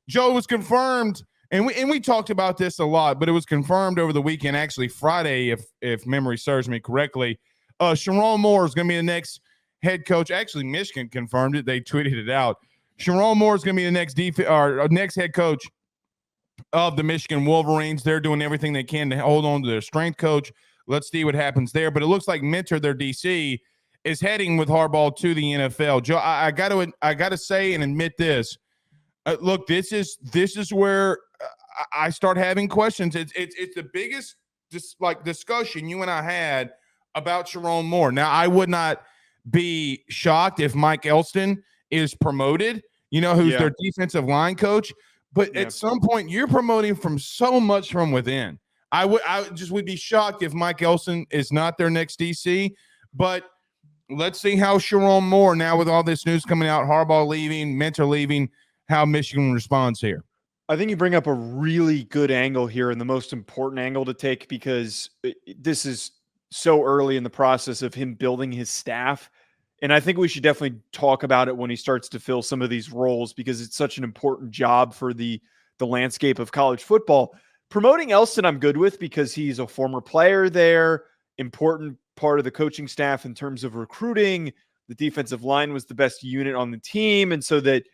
Joe, was confirmed, and we talked about this a lot, but it was confirmed over the weekend, actually Friday, if memory serves me correctly. Sherrone Moore is going to be the next head coach. Actually, Michigan confirmed it. They tweeted it out. Sherrone Moore is going to be the next head coach of the Michigan Wolverines. They're doing everything they can to hold on to their strength coach. Let's see what happens there. But it looks like Mentor, their DC, is heading with Harbaugh to the NFL. Joe, I got to say and admit this. Look, this is where I start having questions. It's the biggest discussion you and I had about Sherrone Moore. Now, I would not be shocked if Mike Elston is promoted, who's their defensive line coach. But at some point, you're promoting from so much from within. I just would be shocked if Mike Elston is not their next DC. But let's see how Sherrone Moore, now with all this news coming out, Harbaugh leaving, Mentor leaving, how Michigan responds here. I think you bring up a really good angle here, and the most important angle to take, because this is so early in the process of him building his staff. And I think we should definitely talk about it when he starts to fill some of these roles, because it's such an important job for the landscape of college football. Promoting Elston, I'm good with, because he's a former player there, important part of the coaching staff in terms of recruiting. The defensive line was the best unit on the team. And so that,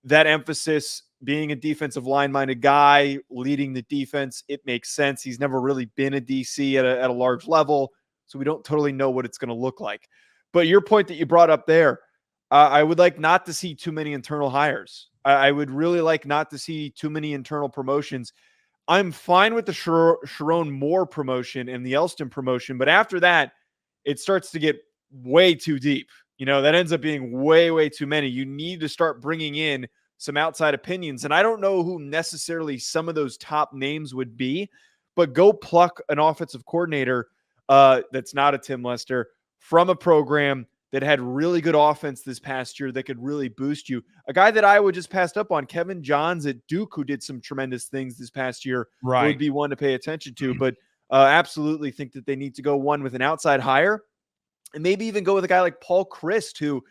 that emphasis, being a defensive line-minded guy, leading the defense, it makes sense. He's never really been a DC at a large level, so we don't totally know what it's going to look like. But your point that you brought up there, I would like not to see too many internal hires. I would really like not to see too many internal promotions. I'm fine with the Sherrone Moore promotion and the Elston promotion, but after that, it starts to get way too deep. That ends up being way, way too many. You need to start bringing in some outside opinions. And I don't know who necessarily some of those top names would be, but go pluck an offensive coordinator that's not a Tim Lester from a program that had really good offense this past year that could really boost you. A guy that Iowa just passed up on, Kevin Johns at Duke, who did some tremendous things this past year, would be one to pay attention to. But absolutely think that they need to go one with an outside hire, and maybe even go with a guy like Paul Chryst, who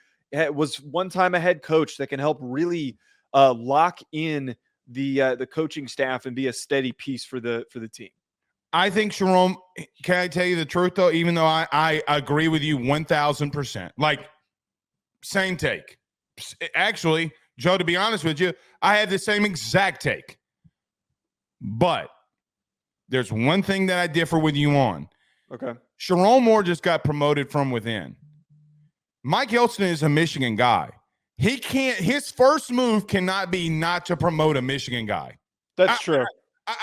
was one time a head coach that can help really lock in the coaching staff and be a steady piece for the team. I think, Sherrone, can I tell you the truth, though, even though I agree with you 1,000%. Like, same take. Actually, Joe, to be honest with you, I had the same exact take. But there's one thing that I differ with you on. Okay. Sherrone Moore just got promoted from within. Mike Elston is a Michigan guy. He can't – his first move cannot be not to promote a Michigan guy. That's true.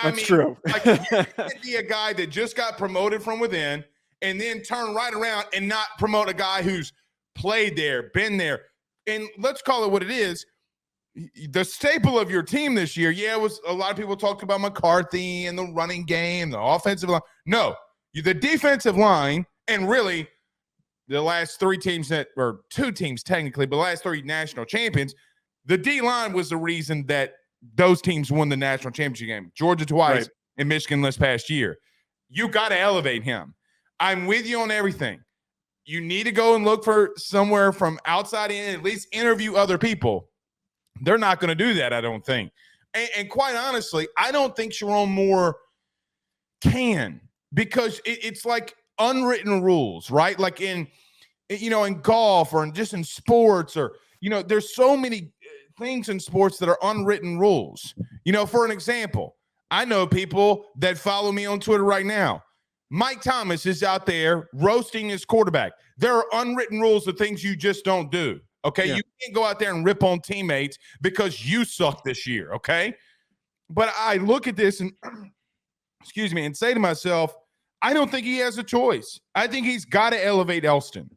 That's true. Like, you can't be a guy that just got promoted from within and then turn right around and not promote a guy who's played there, been there. And let's call it what it is. The staple of your team this year, it was a lot of people talked about McCarthy and the running game, the offensive line. No, the defensive line, and really the last three teams or two teams technically, but the last three national champions, the D-line was the reason that those teams won the national championship game. Georgia twice and Michigan this past year. You got to elevate him. I'm with you on everything. You need to go and look for somewhere from outside in, at least interview other people. They're not going to do that, I don't think. And quite honestly, I don't think Sherrone Moore can, because it's like unwritten rules, right? Like in golf or just in sports, or, there's so many things in sports that are unwritten rules. For an example, I know people that follow me on Twitter right now. Mike Thomas is out there roasting his quarterback. There are unwritten rules of things you just don't do. Okay. Yeah. You can't go out there and rip on teammates because you suck this year. Okay. But I look at this and and say to myself, I don't think he has a choice. I think he's got to elevate Elston.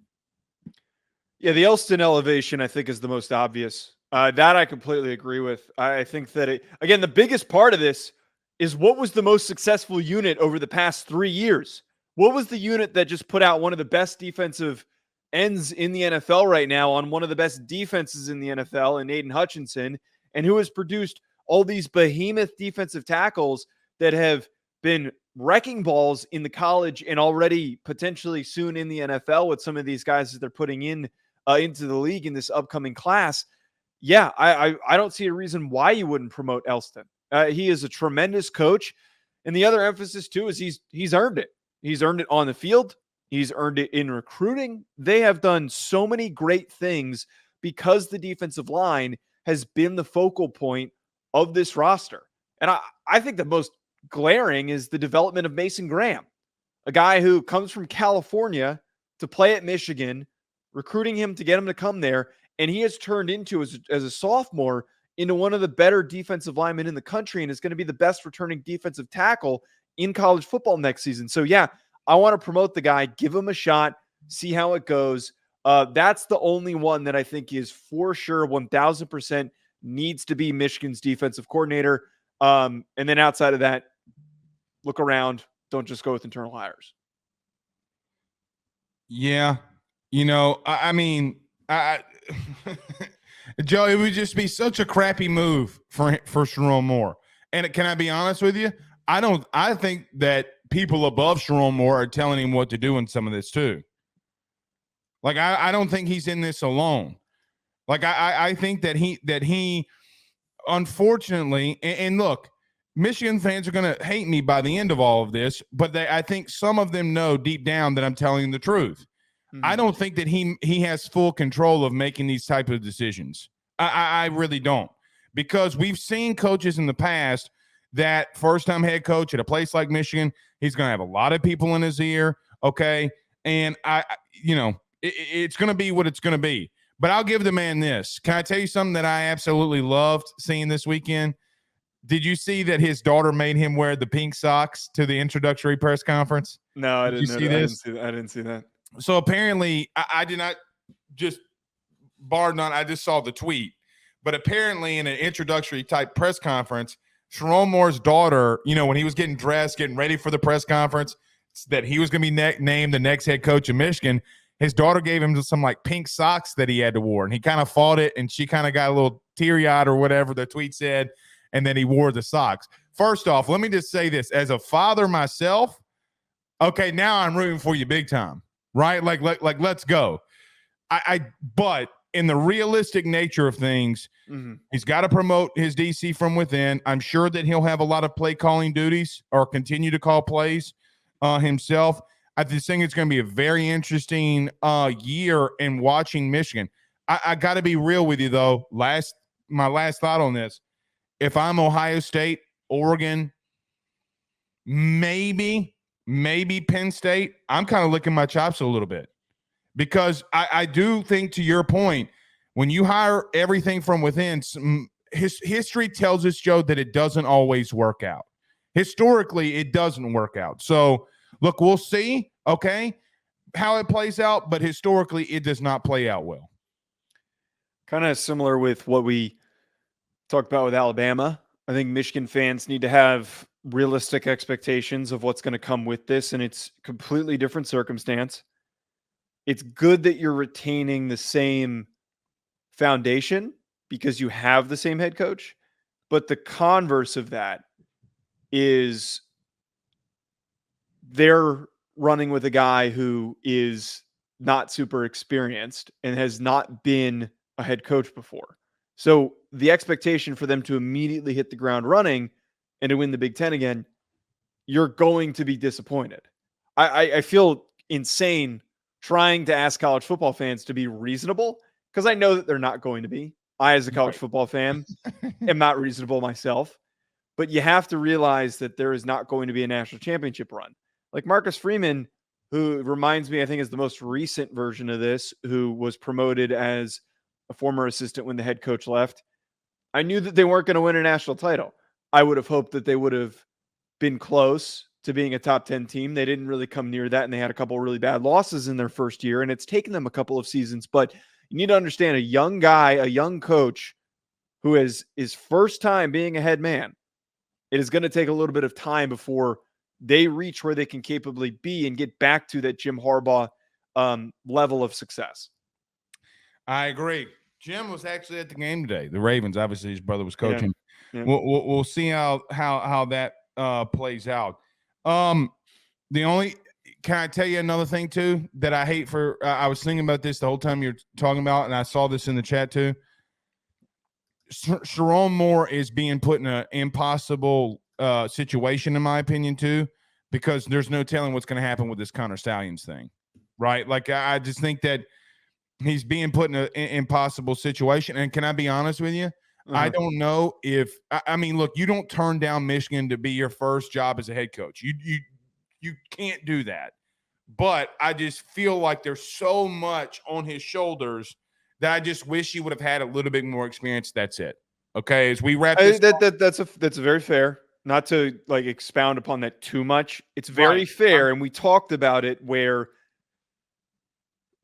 Yeah. The Elston elevation, I think, is the most obvious. That I completely agree with. I think that, again, the biggest part of this is what was the most successful unit over the past 3 years? What was the unit that just put out one of the best defensive ends in the NFL right now on one of the best defenses in the NFL in Aiden Hutchinson, and who has produced all these behemoth defensive tackles that have been wrecking balls in the college and already potentially soon in the NFL with some of these guys that they're putting in into the league in this upcoming class? yeah, I don't see a reason why you wouldn't promote Elston. He is a tremendous coach. And the other emphasis, too, is he's earned it. He's earned it on the field. He's earned it in recruiting. They have done so many great things because the defensive line has been the focal point of this roster. And I think the most glaring is the development of Mason Graham, a guy who comes from California to play at Michigan, recruiting him to get him to come there. And he has turned into, as a sophomore, into one of the better defensive linemen in the country and is going to be the best returning defensive tackle in college football next season. So, yeah, I want to promote the guy, give him a shot, see how it goes. That's the only one that I think is for sure 1,000% needs to be Michigan's defensive coordinator. And then outside of that, look around. Don't just go with internal hires. Yeah. I mean, Joe, it would just be such a crappy move for Sherrone Moore. And can I be honest with you? I think that people above Sherrone Moore are telling him what to do in some of this too. Like, I don't think he's in this alone. Like, I think that he unfortunately, and look, Michigan fans are going to hate me by the end of all of this, but I think some of them know deep down that I'm telling the truth. Mm-hmm. I don't think that he has full control of making these type of decisions. I really don't, because we've seen coaches in the past that first-time head coach at a place like Michigan, he's going to have a lot of people in his ear, okay? And, it's going to be what it's going to be. But I'll give the man this. Can I tell you something that I absolutely loved seeing this weekend? Did you see that his daughter made him wear the pink socks to the introductory press conference? No, I didn't see this. I didn't see that. So apparently, I did not just bar none. I just saw the tweet. But apparently, in an introductory type press conference, Sherrone Moore's daughter, when he was getting dressed, getting ready for the press conference, that he was going to be named the next head coach of Michigan, his daughter gave him some like pink socks that he had to wear, and he kind of fought it, and she kind of got a little teary-eyed or whatever the tweet said, and then he wore the socks. First off, let me just say this. As a father myself, okay, now I'm rooting for you big time, right? Like let's go. But in the realistic nature of things, he's got to promote his DC from within. I'm sure that he'll have a lot of play calling duties or continue to call plays himself. I just think it's going to be a very interesting year in watching Michigan. I got to be real with you, though. My last thought on this. If I'm Ohio State, Oregon, maybe Penn State, I'm kind of licking my chops a little bit, because I do think, to your point, when you hire everything from within, history tells us, Joe, that it doesn't always work out. Historically, it doesn't work out. So, look, we'll see, okay, how it plays out, but historically, it does not play out well. Kind of similar with what we talked about with Alabama. I think Michigan fans need to have realistic expectations of what's going to come with this, and it's a completely different circumstance. It's good that you're retaining the same foundation because you have the same head coach, but the converse of that is they're running with a guy who is not super experienced and has not been a head coach before. So the expectation for them to immediately hit the ground running and to win the Big Ten again, you're going to be disappointed. I feel insane trying to ask college football fans to be reasonable, because I know that they're not going to be. I, as a college football fan, am not reasonable myself. But you have to realize that there is not going to be a national championship run. Like Marcus Freeman, who reminds me, I think, is the most recent version of this, who was promoted as a former assistant when the head coach left. I knew that they weren't going to win a national title. I would have hoped that they would have been close to being a top 10 team. They didn't really come near that, and they had a couple of really bad losses in their first year, and it's taken them a couple of seasons. But you need to understand, a young guy, a young coach who is his first time being a head man, it is going to take a little bit of time before they reach where they can capably be and get back to that Jim Harbaugh level of success. I agree. Jim was actually at the game today. The Ravens, obviously, his brother was coaching. Yeah. We'll see how that plays out. Can I tell you another thing too that I hate for? I was thinking about this the whole time you're talking about, and I saw this in the chat too. Sherrone Moore is being put in an impossible situation, in my opinion, too, because there's no telling what's going to happen with this Connor Stallions thing, right? Like, I just think that he's being put in an impossible situation. And can I be honest with you? I don't know if I mean, look, you don't turn down Michigan to be your first job as a head coach. You can't do that. But I just feel like there's so much on his shoulders that I just wish he would have had a little bit more experience. That's it. Okay, as we wrap this, That's very fair. Not to like expound upon that too much. It's very Right. fair, and we talked about it where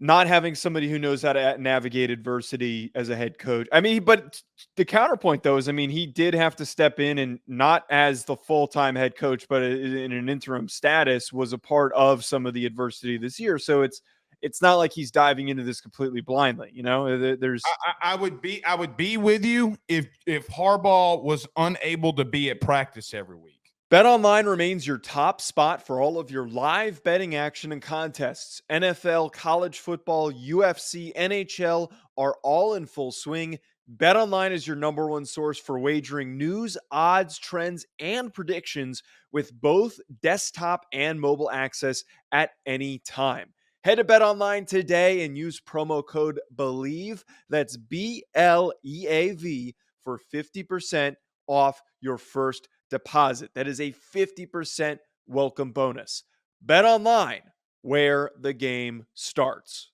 not having somebody who knows how to navigate adversity as a head coach. I mean, but the counterpoint though is, I mean, he did have to step in and not as the full-time head coach, but in an interim status was a part of some of the adversity this year. So it's not like he's diving into this completely blindly. You know, there's I would be with you if Harbaugh was unable to be at practice every week. BetOnline remains your top spot for all of your live betting action and contests. NFL, college football, UFC, NHL are all in full swing. BetOnline is your number one source for wagering news, odds, trends, and predictions with both desktop and mobile access at any time. Head to BetOnline today and use promo code BELIEVE, that's BLEAV, for 50% off your first deposit. That is a 50% welcome bonus. Bet online, where the game starts.